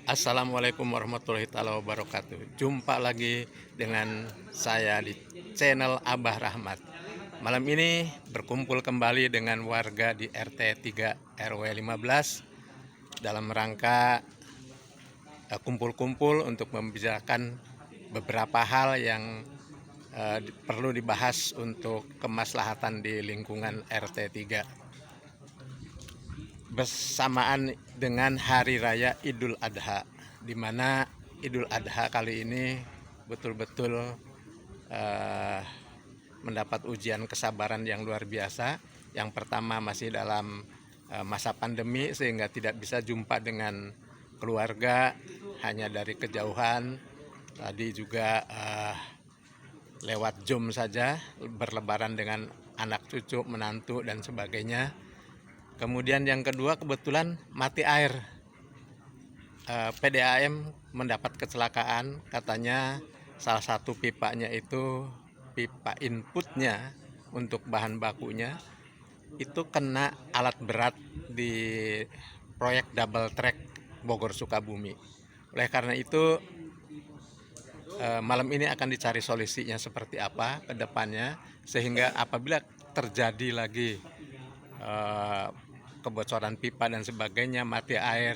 Assalamualaikum warahmatullahi wabarakatuh. Jumpa lagi dengan saya di channel Abah Rahmat. Malam ini berkumpul kembali dengan warga di RT 3 RW 15 dalam rangka kumpul-kumpul untuk membicarakan beberapa hal yang perlu dibahas untuk kemaslahatan di lingkungan RT 3. Bersamaan dengan Hari Raya Idul Adha, di mana Idul Adha kali ini betul-betul mendapat ujian kesabaran yang luar biasa. Yang pertama masih dalam masa pandemi sehingga tidak bisa jumpa dengan keluarga, hanya dari kejauhan. Tadi juga lewat Zoom saja, berlebaran dengan anak cucu, menantu dan sebagainya. Kemudian yang kedua kebetulan mati air. PDAM mendapat kecelakaan, katanya salah satu pipanya itu pipa inputnya untuk bahan bakunya itu kena alat berat di proyek double track Bogor Sukabumi. Oleh karena itu malam ini akan dicari solusinya seperti apa ke depannya, sehingga apabila terjadi lagi kebocoran pipa dan sebagainya, mati air,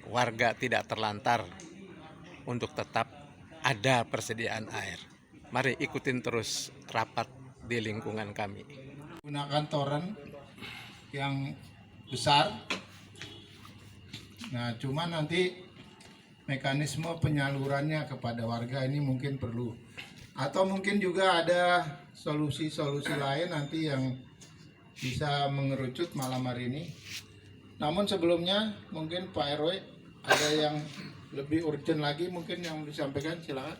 warga tidak terlantar untuk tetap ada persediaan air. Mari ikutin terus rapat di lingkungan kami. Gunakan toren yang besar. Nah, cuma nanti mekanisme penyalurannya kepada warga ini mungkin perlu, atau mungkin juga ada solusi-solusi lain nanti yang bisa mengerucut malam hari ini. Namun sebelumnya mungkin Pak RW ada yang lebih urgent lagi mungkin yang disampaikan, silakan.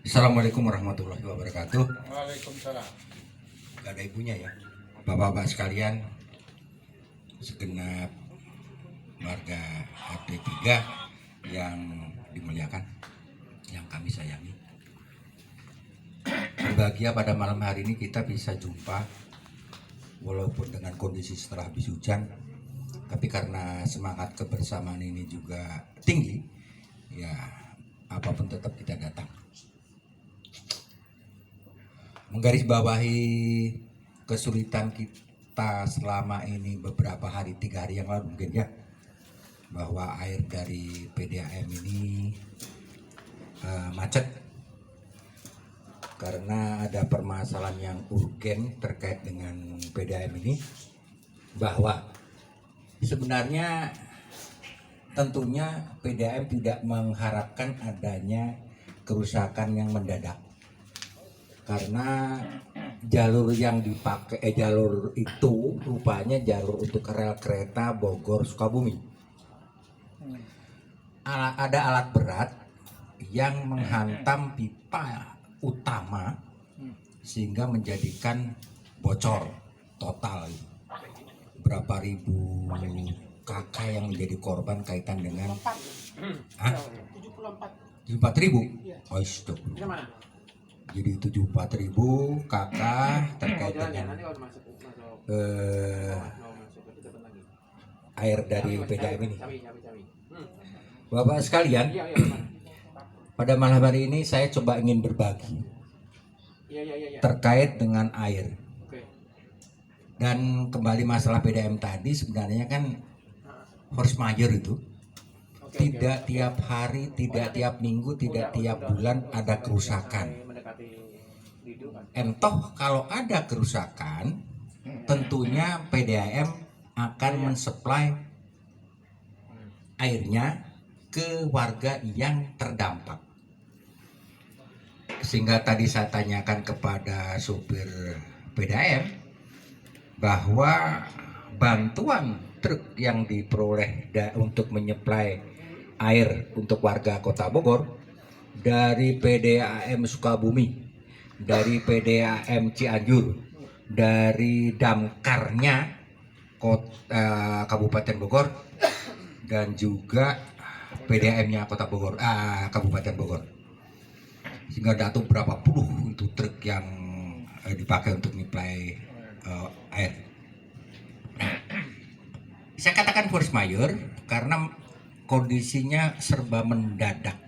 Assalamualaikum warahmatullahi wabarakatuh. Waalaikumsalam. Gak ada ibunya ya, bapak-bapak sekalian, segenap warga RT 3 yang dimuliakan, yang kami sayangi. Berbahagia pada malam hari ini kita bisa jumpa walaupun dengan kondisi setelah habis hujan, tapi karena semangat kebersamaan ini juga tinggi, ya apapun tetap kita datang. Menggarisbawahi kesulitan kita selama ini beberapa hari, 3 hari yang lalu mungkin ya, bahwa air dari PDAM ini macet karena ada permasalahan yang urgen terkait dengan PDAM ini, bahwa sebenarnya tentunya PDAM tidak mengharapkan adanya kerusakan yang mendadak, karena jalur yang dipakai jalur itu rupanya jalur untuk rel kereta Bogor Sukabumi. Ada alat berat yang menghantam pipa utama sehingga menjadikan bocor total. Berapa ribu kakak yang menjadi korban kaitan dengan 74.000. Oh, itu. Jadi 74.000 kakak terkait dengan air dari PDAM ini. Bapak sekalian, pada malam hari ini saya coba ingin berbagi terkait dengan air. Dan kembali masalah PDAM tadi, sebenarnya kan force majeure itu tidak tiap hari, tidak tiap minggu, tidak tiap bulan ada kerusakan. Entah kalau ada kerusakan, tentunya PDAM akan mensuplai airnya ke warga yang terdampak. Sehingga tadi saya tanyakan kepada supir PDAM bahwa bantuan truk yang diperoleh untuk menyuplai air untuk warga Kota Bogor dari PDAM Sukabumi, dari PDAM Cianjur, dari damkarnya Kabupaten Bogor, dan juga PDAM-nya Kota Bogor, Kabupaten Bogor. Sehingga ada tuh berapa puluh itu truk yang dipakai untuk menyuplai air. Saya katakan force majeure karena kondisinya serba mendadak.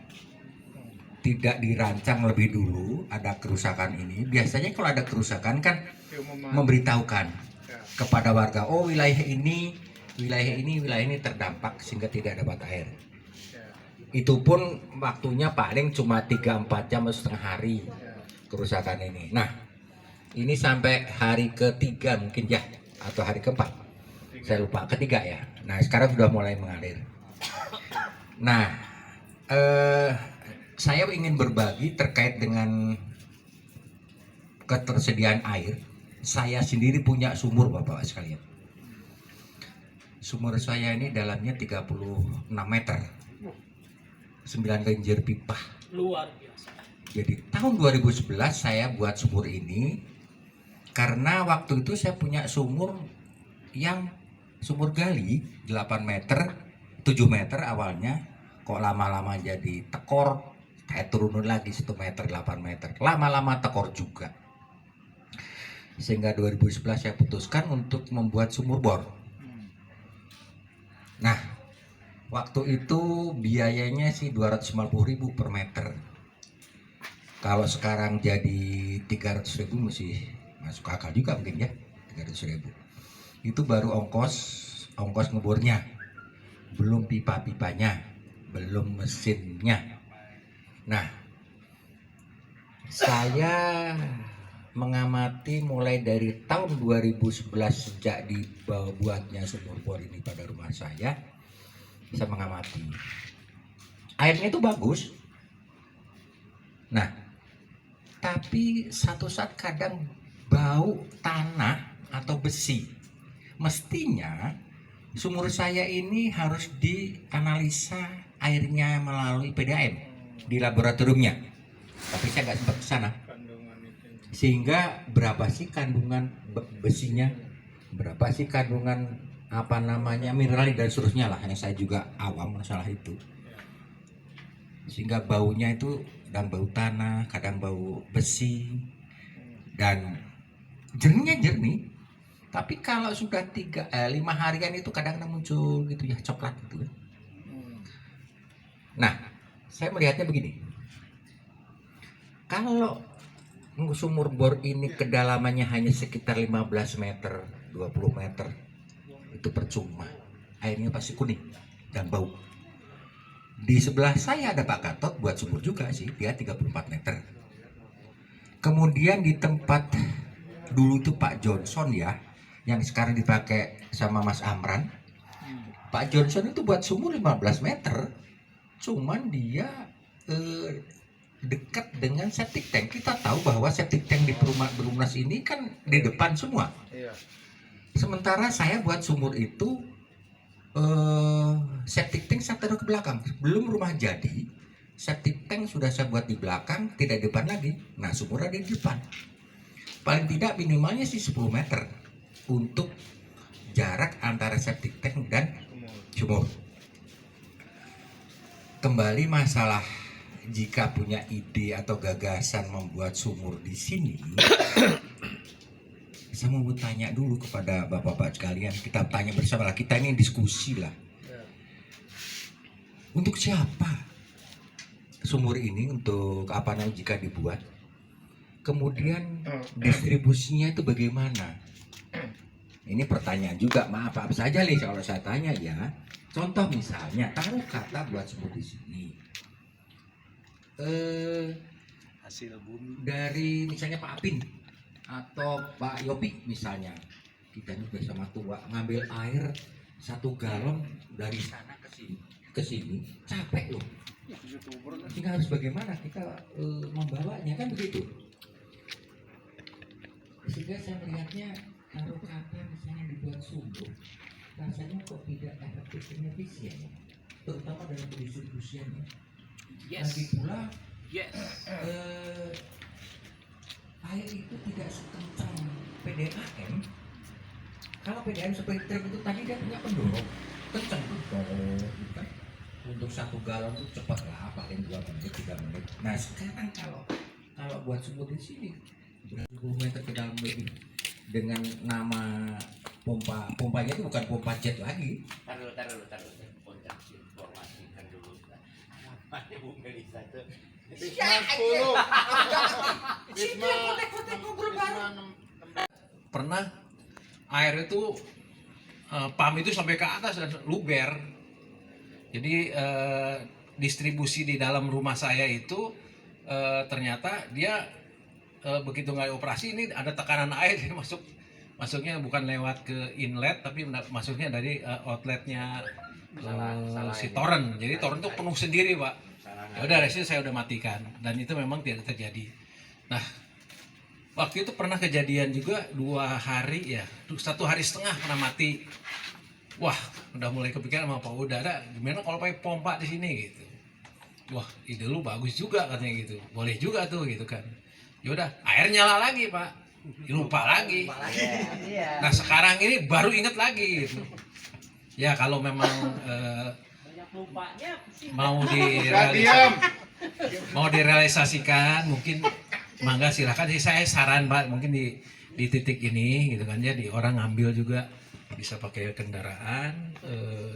Tidak dirancang lebih dulu ada kerusakan ini. Biasanya kalau ada kerusakan kan memberitahukan kepada warga, oh wilayah ini terdampak sehingga tidak dapat air. Itu pun waktunya paling cuma 3-4 jam atau setengah hari kerusakan ini. Nah, ini sampai hari ketiga mungkin ya, atau hari keempat. Saya lupa, ketiga ya. Nah, sekarang sudah mulai mengalir. Nah, saya ingin berbagi terkait dengan ketersediaan air. Saya sendiri punya sumur, Bapak sekalian. Sumur saya ini dalamnya 36 meter. 9 genjer pipa. Luar biasa. Jadi tahun 2011 saya buat sumur ini karena waktu itu saya punya sumur yang sumur gali 8 meter, 7 meter awalnya, kok lama-lama jadi tekor, saya turunin lagi 1 meter, 8 meter, lama-lama tekor juga. Sehingga 2011 saya putuskan untuk membuat sumur bor. Nah, waktu itu biayanya sih 250.000 per meter. Kalau sekarang jadi 300.000 masih masuk akal juga mungkin ya, 300.000. Itu baru ongkos ngebornya, belum pipa-pipanya, belum mesinnya. Nah, saya mengamati mulai dari tahun 2011 sejak dibuatnya sumur bor ini pada rumah saya mengamati airnya itu bagus. Nah, tapi satu saat kadang bau tanah atau besi. Mestinya sumur saya ini harus dianalisa airnya melalui PDAM di laboratoriumnya, tapi saya nggak sempat ke sana. Sehingga berapa sih kandungan besinya, berapa sih kandungan mineral dan seterusnya lah, yang saya juga awam masalah itu. Sehingga baunya itu kadang bau tanah, kadang bau besi, dan jernihnya jernih. Tapi kalau sudah 5 harian itu kadang muncul gitu ya, coklat gitu. Nah, saya melihatnya begini. Kalau sumur bor ini kedalamannya hanya sekitar 15 meter, 20 meter, itu percuma. Airnya pasti kuning dan bau. Di sebelah saya ada Pak Gatot buat sumur juga sih, dia 34 meter. Kemudian di tempat dulu itu Pak Johnson ya, yang sekarang dipakai sama Mas Amran. Pak Johnson itu buat sumur 15 meter, cuman dia dekat dengan septic tank. Kita tahu bahwa septic tank di perumahan Berumnas ini kan di depan semua. Sementara saya buat sumur itu septic tank saya taruh ke belakang. Belum rumah jadi, septic tank sudah saya buat di belakang, tidak di depan lagi. Nah, sumur ada di depan. Paling tidak minimalnya sih 10 meter untuk jarak antara septic tank dan sumur. Kembali masalah jika punya ide atau gagasan membuat sumur di sini, saya mau tanya dulu kepada bapak-bapak sekalian. Kita tanya bersama lah, kita ini diskusi lah. Untuk siapa sumur ini, untuk apa namanya jika dibuat? Kemudian distribusinya itu bagaimana? Ini pertanyaan juga, maaf saja nih kalau saya tanya ya. Contoh misalnya, taruh kata buat sumur di sini. Hasil bumi Dari misalnya Pak Apin atau Pak Yopi misalnya, kita ini bersama tua ngambil air 1 galon dari sana ke sini capek loh. Sehingga harus bagaimana kita membawanya, kan begitu. Sehingga saya melihatnya kalau kata misalnya dibuat sumur, rasanya kok tidak efektif dan efisien, terutama dalam pendistribusiannya. Lagi pula air itu tidak sekencang PDAM. Kalau PDAM seperti truk itu tadi dia punya pendorong kencang tuh, kan? Untuk 1 galon itu cepat lah, paling 2 menit 3 menit. Nah sekarang kalau buat sumur di sini 10 meter ke dalam lebih dengan nama pompanya itu bukan pompa jet lagi. Taruh. Kontak informasikan dulu. Namanya Bu Melisa itu. Wisma 10. Wisma Pernah air itu pam itu sampai ke atas dan luber. Jadi distribusi di dalam rumah saya itu ternyata dia begitu nggak operasi, ini ada tekanan air yang masuknya bukan lewat ke inlet tapi masuknya dari outletnya si toren. Jadi toren itu penuh sendiri, Pak. Ya udah, dari situ saya udah matikan dan itu memang tidak terjadi. Nah, waktu itu pernah kejadian juga 2 hari ya, 1 hari setengah pernah mati. Wah, udah mulai kepikiran sama Pak Uda, gimana kalau pakai pompa di sini gitu. Wah, ide lu bagus juga katanya gitu. Boleh juga tuh gitu kan. Ya udah, air nyala lagi, Pak. Lupa lagi. Nah, sekarang ini baru inget lagi gitu. Ya kalau memang mau direalisasikan mungkin mangga silakan. Sih saya saran, Pak, mungkin di titik ini gitu kan ya, di orang ngambil juga bisa pakai kendaraan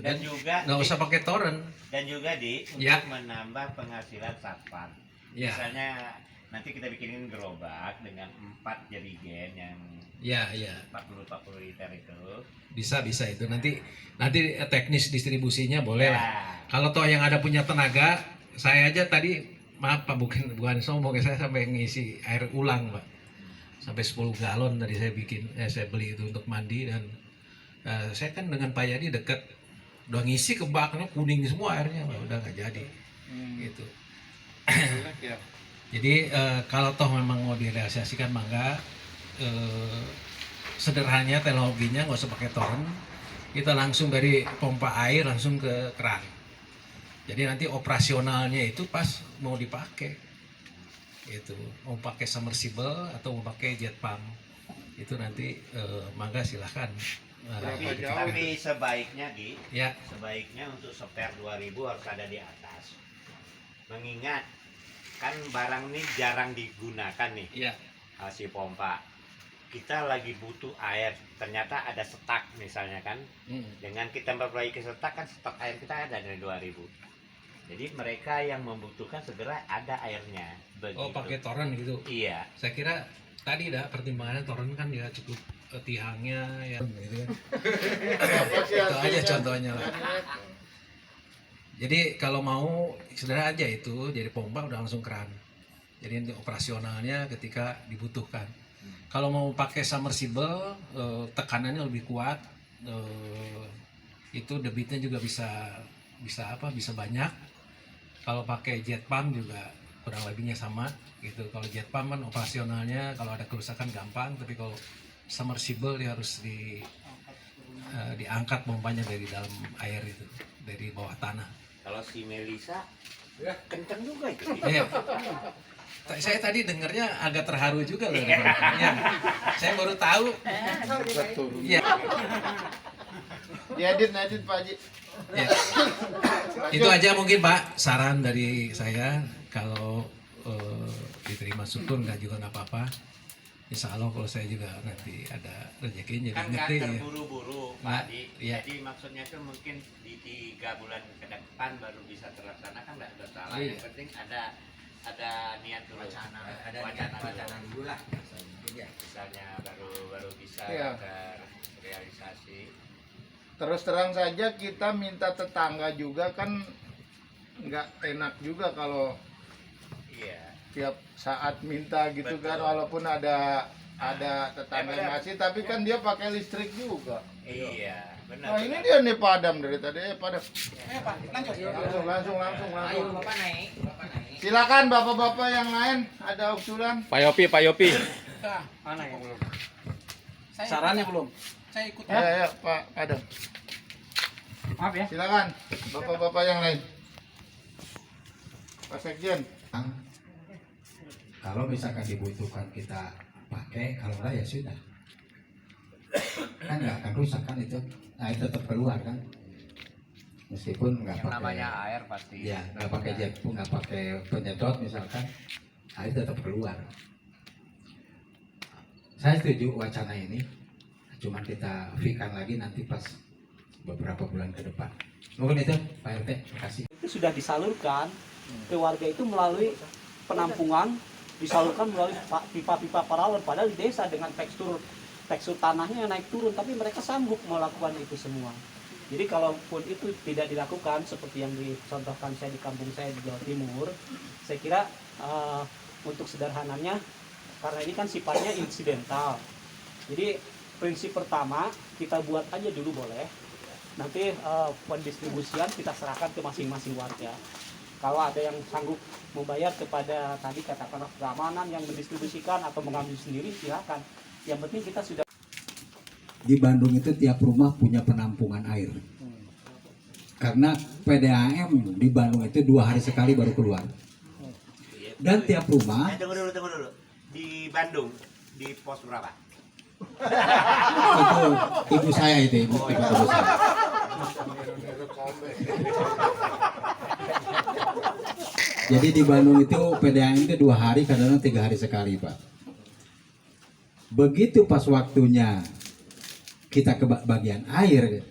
dan juga nggak usah pakai toren. Dan juga untuk Ya. menambah penghasilan satpam. Ya. Misalnya nanti kita bikinin gerobak dengan 4 jerigen yang Ya, 40 liter itu. bisa itu nanti teknis distribusinya boleh lah. Ya. Kalau toh yang ada punya tenaga, saya aja tadi maaf Pak, bukan sombong, saya sampai ngisi air ulang, Pak, sampai 10 galon tadi saya beli itu untuk mandi. Dan saya kan dengan Pak Yadi deket, udah ngisi ke baknya kuning semua airnya, Pak. Udah nggak jadi gitu. Jadi kalau toh memang mau direalisasikan mangga, sederhananya teknologinya nggak usah pakai toren, kita langsung dari pompa air langsung ke keran. Jadi nanti operasionalnya itu pas mau dipakai, itu mau pakai submersible atau mau pakai jet pump, itu nanti mangga silahkan. Tapi sebaiknya Ya, sebaiknya untuk spare 2000 harus ada di atas. Mengingat kan barang ini jarang digunakan nih, ya, si pompa. Kita lagi butuh air, ternyata ada stok misalnya kan. Dengan kita memperbaiki stok kan, stok air kita ada dari 2000. Jadi mereka yang membutuhkan segera ada airnya. Begitu. Oh pakai toren gitu. Iya. Saya kira tadi dah pertimbangannya toren kan ya cukup tiangnya ya gitu kan. Itu aja contohnya lah. Jadi kalau mau sederhana aja itu, jadi pompa udah langsung keran. Jadi nanti operasionalnya ketika dibutuhkan. Kalau mau pakai submersible, tekanannya lebih kuat, itu debitnya juga bisa banyak. Kalau pakai jet pump juga kurang lebihnya sama gitu. Kalau jet pump kan operasionalnya kalau ada kerusakan gampang, tapi kalau submersible dia harus diangkat pompanya dari dalam air itu, dari bawah tanah. Kalau si Melisa kenceng juga itu. Iya. Saya tadi dengarnya agak terharu juga loh. Ya, saya baru tahu. Iya. Diedit Pak Haji. Ya. Itu aja mungkin Pak saran dari saya. Kalau diterima syukur nggak juga nggak apa-apa. Insya Allah kalau saya juga nanti ada rezeki jadi Kan ngerti nggak ya. terburu-buru Nah, Pak Adi. iya. Jadi maksudnya itu mungkin di 3 bulan ke depan baru bisa terlaksana, kan nggak ada salah. Iya. Yang penting ada niat dulu. Ada wacana dulu lah. Misalnya baru bisa Iya. terrealisasi. Terus terang saja kita minta tetangga juga kan nggak enak juga kalau Iya. tiap saat minta gitu kan, Betul. walaupun ada tetangga yang ngasih, tapi kan dia pakai listrik juga. Iya, benar. Nah ini benar. dia nih padam dari tadi, padam. Pak, lanjut. Langsung. Bapak naik. Silakan bapak-bapak yang lain ada usulan. Pak Yopi. Nah, mana yang belum? Sarannya belum. Saya ikut. Ya Pak Adam. Maaf ya. Silakan bapak-bapak yang lain. Pak Sekjen. Kalau misalkan dibutuhkan kita pakai, kalau enggak ya sudah. Kan nggak akan rusak kan itu, air tetap keluar kan. Meskipun nggak Yang pakai. namanya air pasti. Ya, nggak pakai jet, nggak pakai penyedot misalkan, air tetap keluar. Saya setuju wacana ini, Cuman kita fikan lagi nanti pas beberapa bulan ke depan. Mungkin itu Pak RT, terima kasih. Itu sudah disalurkan ke warga itu melalui penampungan, disalurkan melalui pipa-pipa paralon, padahal di desa dengan tekstur tanahnya yang naik turun, tapi mereka sanggup melakukan itu semua. Jadi kalaupun itu tidak dilakukan seperti yang dicontohkan saya di kampung saya di Jawa Timur, saya kira untuk sederhananya, karena ini kan sifatnya insidental. Jadi prinsip pertama kita buat aja dulu boleh, nanti pendistribusian kita serahkan ke masing-masing warga. Kalau ada yang sanggup membayar kepada tadi katakanlah keamanan yang mendistribusikan atau mengambil sendiri, silakan. Yang penting kita sudah. Di Bandung itu tiap rumah punya penampungan air. Karena PDAM di Bandung itu 2 hari sekali baru keluar. Dan tiap rumah. Tunggu dulu. Di Bandung, di pos berapa? Itu ibu saya itu, ibu saya. Jadi di Bandung itu PDAM itu 2 hari, kadang-kadang 3 hari sekali, Pak. Begitu pas waktunya kita ke bagian air,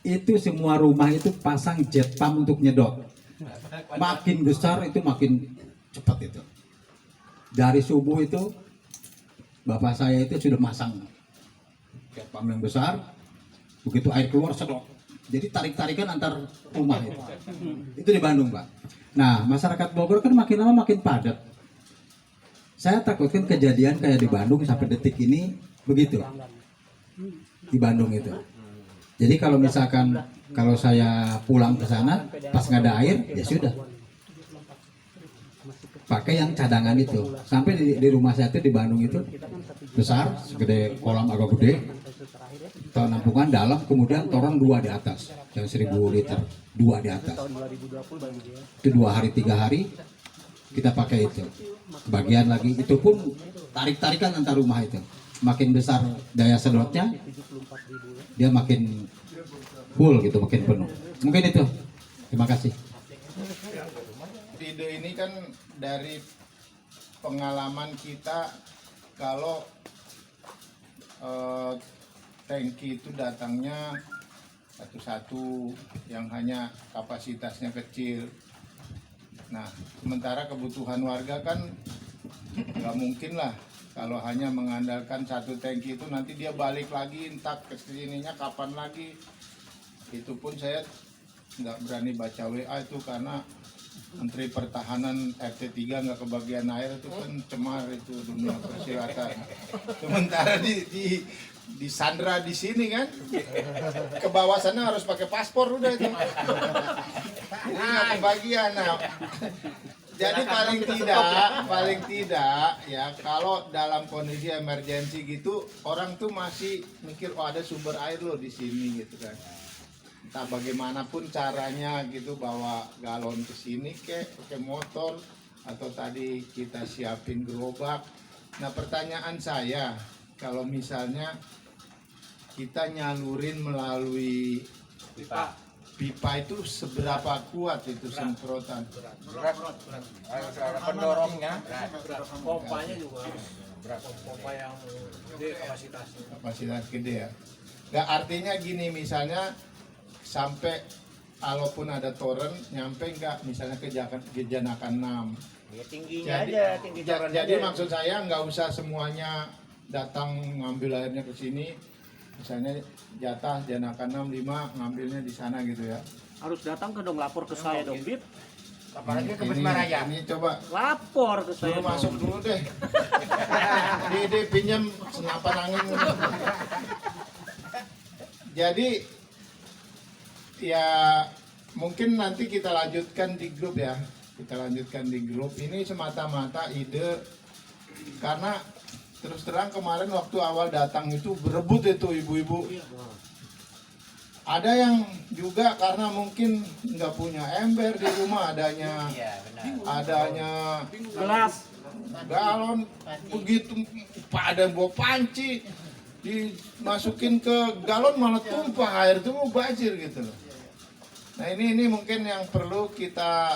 itu semua rumah itu pasang jet pump untuk nyedot. Makin besar itu makin cepat itu. Dari subuh itu bapak saya itu sudah masang jet pump yang besar. Begitu air keluar sedot. Jadi tarik-tarikan antar rumah itu. Itu di Bandung, Pak. Nah, masyarakat Bogor kan makin lama makin padat. Saya takutkan kejadian kayak di Bandung sampai detik ini begitu. Di Bandung itu. Jadi kalau misalkan kalau saya pulang ke sana pas nggak ada air, ya sudah. Pakai yang cadangan itu. Sampai di rumah saya itu di Bandung itu besar, segede kolam agak gede. Penampungan dalam, kemudian toren 2 di atas, yang 1000 liter, 2 di atas. Itu 2 hari 3 hari kita pakai itu. Bagian lagi itu pun tarik-tarikan antar rumah itu. Makin besar daya sedotnya, dia makin full gitu, makin penuh. Mungkin itu. Terima kasih. Ide ini kan dari pengalaman kita kalau tangki itu datangnya satu-satu yang hanya kapasitasnya kecil. Nah, sementara kebutuhan warga kan nggak mungkin lah kalau hanya mengandalkan satu tangki itu, nanti dia balik lagi entar ke sininya kapan lagi. Itu pun saya nggak berani baca WA itu karena Menteri Pertahanan RT 3 nggak kebagian air, itu kan cemar itu dunia persilatan. Sementara di Sandra di sini kan ke bawah sana harus pakai paspor udah itu. Ini nggak kebagian. Nah, jadi paling tidak ya kalau dalam kondisi emergensi gitu orang tuh masih mikir oh ada sumber air loh di sini gitu kan. Entah bagaimanapun caranya gitu, bawa galon ke sini pakai motor atau tadi kita siapin gerobak. Nah, pertanyaan saya, kalau misalnya kita nyalurin melalui pipa itu seberapa kuat itu semprotan? Berat. Pendorongnya, pompanya juga berat. Pompa yang gede kapasitasnya. Kapasitas gede ya. Nggak, artinya gini, misalnya sampai kalaupun ada toren nyampe nggak misalnya ke Janakan 6. Ya tingginya Jadi, aja, tinggi jadi maksud saya nggak usah semuanya datang ngambil airnya ke sini. Misalnya jatah Janakan 6 5 ngambilnya di sana gitu ya. Harus datang ke dong, lapor ke saya dong, Bib. apalagi ke Bisma Raya. Ini coba Lapor ke saya. suruh masuk dulu deh. Di pinjam senapan angin. Jadi ya mungkin nanti kita lanjutkan di grup ya. Kita lanjutkan di grup. Ini semata-mata ide karena terus terang kemarin waktu awal datang itu berebut itu ibu-ibu. Ada yang juga karena mungkin nggak punya ember di rumah, adanya Gelas. galon, begitu pada bawa panci dimasukin ke galon malah tumpah air itu mau banjir gitu loh. Nah ini mungkin yang perlu kita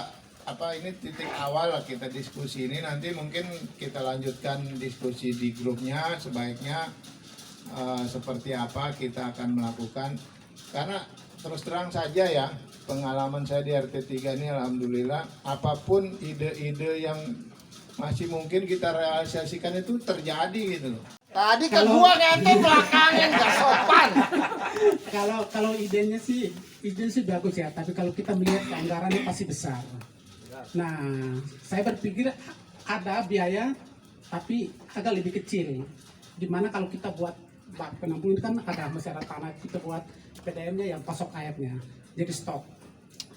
ini titik awal lah kita diskusi ini, nanti mungkin kita lanjutkan diskusi di grupnya. Sebaiknya seperti apa kita akan melakukan. Karena terus terang saja ya, pengalaman saya di RT 3 ini alhamdulillah, apapun ide-ide yang masih mungkin kita realisasikan itu terjadi gitu loh. Tadi ke gua ngente belakangin gak sopan. Kalau idenya sih bagus ya, tapi kalau kita melihat anggarannya pasti besar. Nah, saya berpikir ada biaya tapi agak lebih kecil. Dimana kalau kita buat bak penampung kan ada masyarakat tanah, kita buat PDM-nya yang pasok airnya, jadi stok.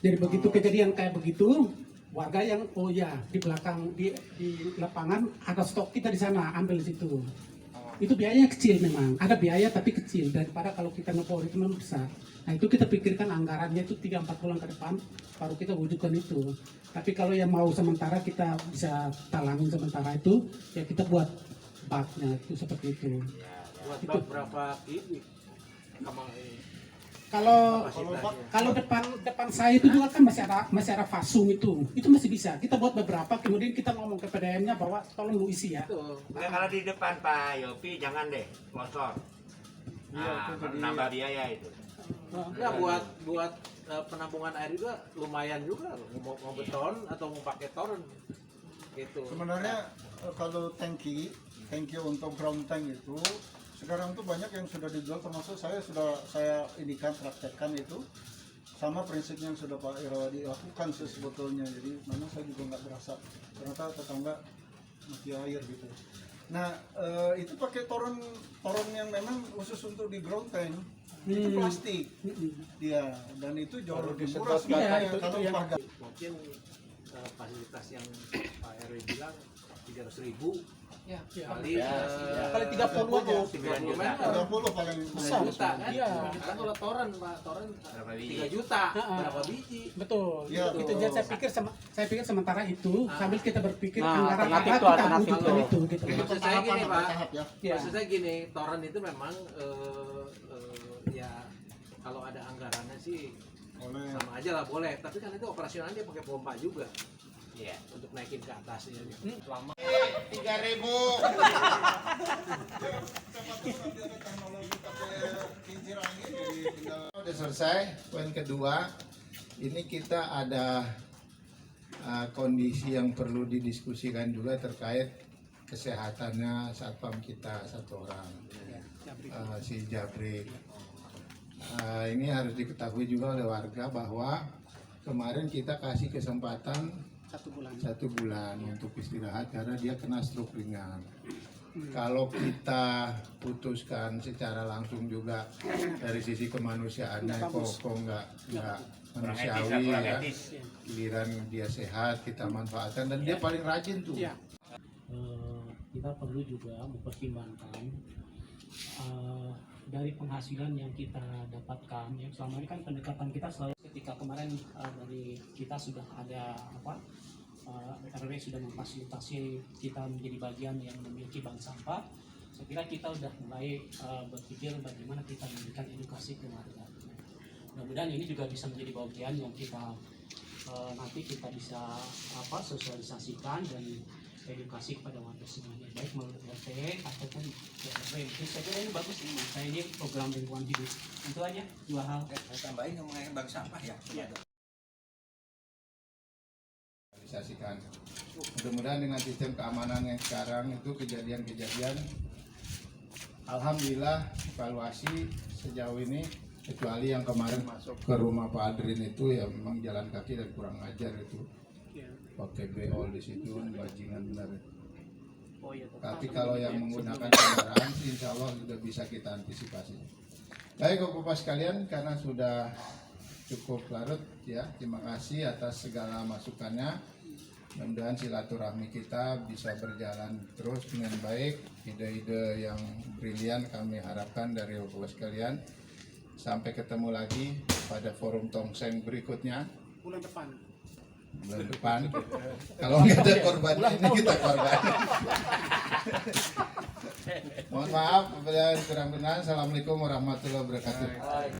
Jadi begitu kejadian kayak begitu, warga yang oh ya di belakang di lapangan ada stok kita di sana, ambil di situ. Itu biayanya kecil memang, ada biaya tapi kecil daripada kalau kita ngepor itu memang besar. Nah itu kita pikirkan anggarannya itu 3-4 bulan ke depan baru kita wujudkan itu. Tapi kalau yang mau sementara kita bisa talangin sementara itu, ya kita buat baknya itu seperti itu. Buat bak berapa kubik? Kalau depan saya itu juga kan masih ada fasum itu masih bisa. Kita buat beberapa, kemudian kita ngomong ke PDM-nya bahwa tolong lu isi ya. Nah, kalau di depan Pak Yopi jangan deh longsor. Nah, nambah biaya itu. Nah, buat penampungan air itu lumayan juga loh. Mau beton atau mau pakai toren gitu. Sebenarnya kalau tangki untuk ground tank itu sekarang tuh banyak yang sudah dijual, termasuk saya indikan praktekkan itu sama prinsip yang sudah Pak Irawadi lakukan sih sebetulnya. Jadi memang saya juga nggak berasa ternyata tetangga mati air gitu. Nah itu pakai toren yang memang khusus untuk di ground tank. Itu plastik, ya, dan itu jauh lebih murah sebenarnya kalau pakai. Mungkin fasilitas yang Pak RW bilang 300.000 Ya. kali Kali 30 aja. 30 paling juta kan? Iya. Kan kalau toren Pak, toren 3 juta, berapa biji? Betul. Ya, Itu jadi saya pikir sementara itu sambil kita berpikir anggaran alternatif apa itu, kita alternatif wujudkan itu. itu gitu. Maksud saya gini Pak, bertahap ya. maksud saya gini, toren itu memang ya kalau ada anggarannya sih Oleh sama aja lah boleh, tapi kan itu operasionalnya dia pakai pompa juga. Iya. Untuk naikin ke atasnya gitu. Lama. 3.000. Udah selesai. Poin kedua, ini kita ada kondisi yang perlu didiskusikan juga terkait kesehatannya satpam kita satu orang, si Jabrik. Ini harus diketahui juga oleh warga bahwa kemarin kita kasih kesempatan 1 bulan untuk istirahat karena dia kena stroke ringan. Kalau kita putuskan secara langsung juga dari sisi kemanusiaannya kok nggak manusiawi ya. Giliran dia sehat kita manfaatkan dan dia paling rajin tuh. Kita perlu juga mempertimbangkan dari penghasilan yang kita dapatkan. Yang selama ini kan pendekatan kita selalu ketika kemarin dari kita sudah ada RW sudah memfasilitasi kita menjadi bagian yang memiliki bank sampah. Saya kira kita sudah mulai berpikir bagaimana kita memberikan edukasi ke warga. Mudah-mudahan ini juga bisa menjadi bagian yang kita nanti kita bisa sosialisasikan dan edukasi kepada warga semuanya, baik melalui RT ataupun RW. Saya kira ini bagus ini, saya ini program lingkungan hidup. Itu aja 2 hal. Saya tambahin mengenai bank sampah ya. Realisasikan. Mudah-mudahan dengan sistem keamanan yang sekarang itu kejadian-kejadian, alhamdulillah evaluasi sejauh ini, kecuali yang kemarin masuk ke rumah Pak Adrin itu ya memang jalan kaki dan kurang ajar itu. Pakai beol di situ, bajingan benar. Tapi kalau yang menggunakan kendaraan, insya Allah sudah bisa kita antisipasi. Baik Bapak sekalian, karena sudah cukup larut ya, terima kasih atas segala masukannya. Mudah-mudahan silaturahmi kita bisa berjalan terus dengan baik. Ide-ide yang brilian kami harapkan dari Bapak sekalian. Sampai ketemu lagi pada forum Tongseng berikutnya. Bulan depan. Kalau nggak ada korban ini kita korban. Mohon maaf apabila kurang benar. Assalamualaikum warahmatullahi wabarakatuh.